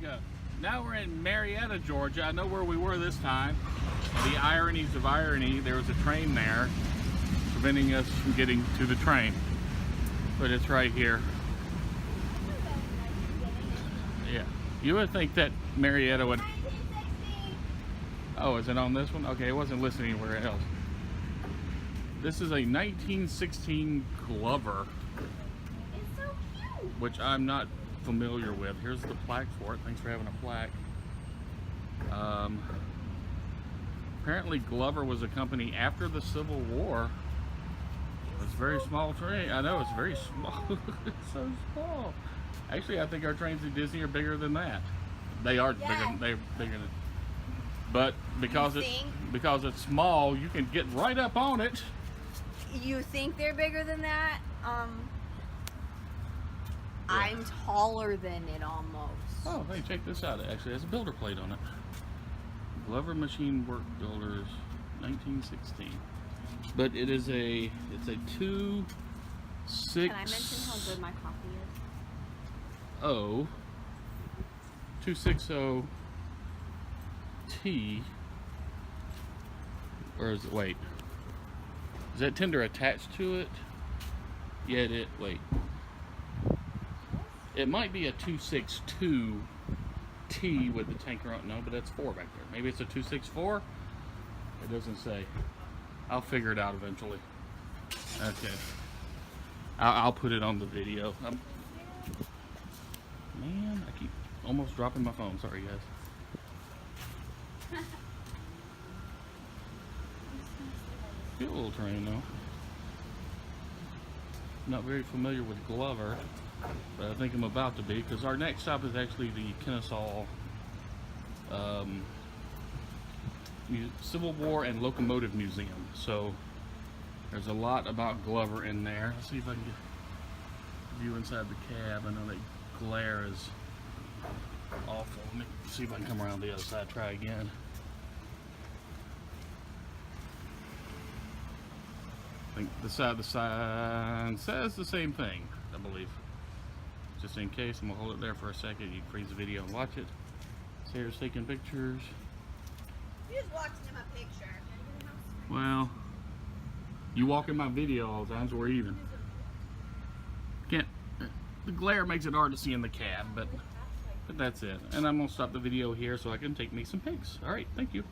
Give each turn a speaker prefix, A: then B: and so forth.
A: go. Now we're in Marietta, Georgia. I know where we were this time. The ironies of irony, there was a train there preventing us from getting to the train. But it's right here. Yeah. You would think that Marietta would... Oh, is it on this one? Okay, it wasn't listed anywhere else. This is a 1916 Glover.
B: It's so cute.
A: Which I'm not familiar with. Here's the plaque for it. Thanks for having a plaque. Apparently Glover was a company after the Civil War. It was a very small train. I know, it's very small. It's so small. Actually, I think our trains at Disney are bigger than that. They are bigger. They're bigger than. But because it's small, you can get right up on it.
B: You think they're bigger than that?
A: Yeah.
B: I'm taller than it almost.
A: Oh, hey, check this out. It actually has a builder plate on it. Glover Machine Work Builders, 1916. But it is it's a 2.6.
B: Can I mention how good my coffee is?
A: 260 T, or is it, wait, is that tender attached to it? Yeah, wait. It might be a 262 T with the tanker on. No, but that's 4 back there. Maybe it's a 264? It doesn't say. I'll figure it out eventually. Okay. I'll put it on the video. Man, I keep almost dropping my phone. Sorry, guys. Cute little train, though. Not very familiar with Glover, but I think I'm about to be, because our next stop is actually the Kennesaw Civil War and Locomotive Museum. So there's a lot about Glover in there. Let's see if I can get a view inside the cab. I know that glare is awful. Let me see if I can come around the other side. Try again. I think the side of the sign says the same thing, I believe. Just in case, I'm gonna hold it there for a second. You can freeze the video and watch it. Sarah's taking pictures.
B: You just watching him a picture.
A: Well, you walk in my video all the time, so we're even. Can't. The glare makes it hard to see in the cab, but that's it. And I'm gonna stop the video here so I can take me some pics. All right, thank you.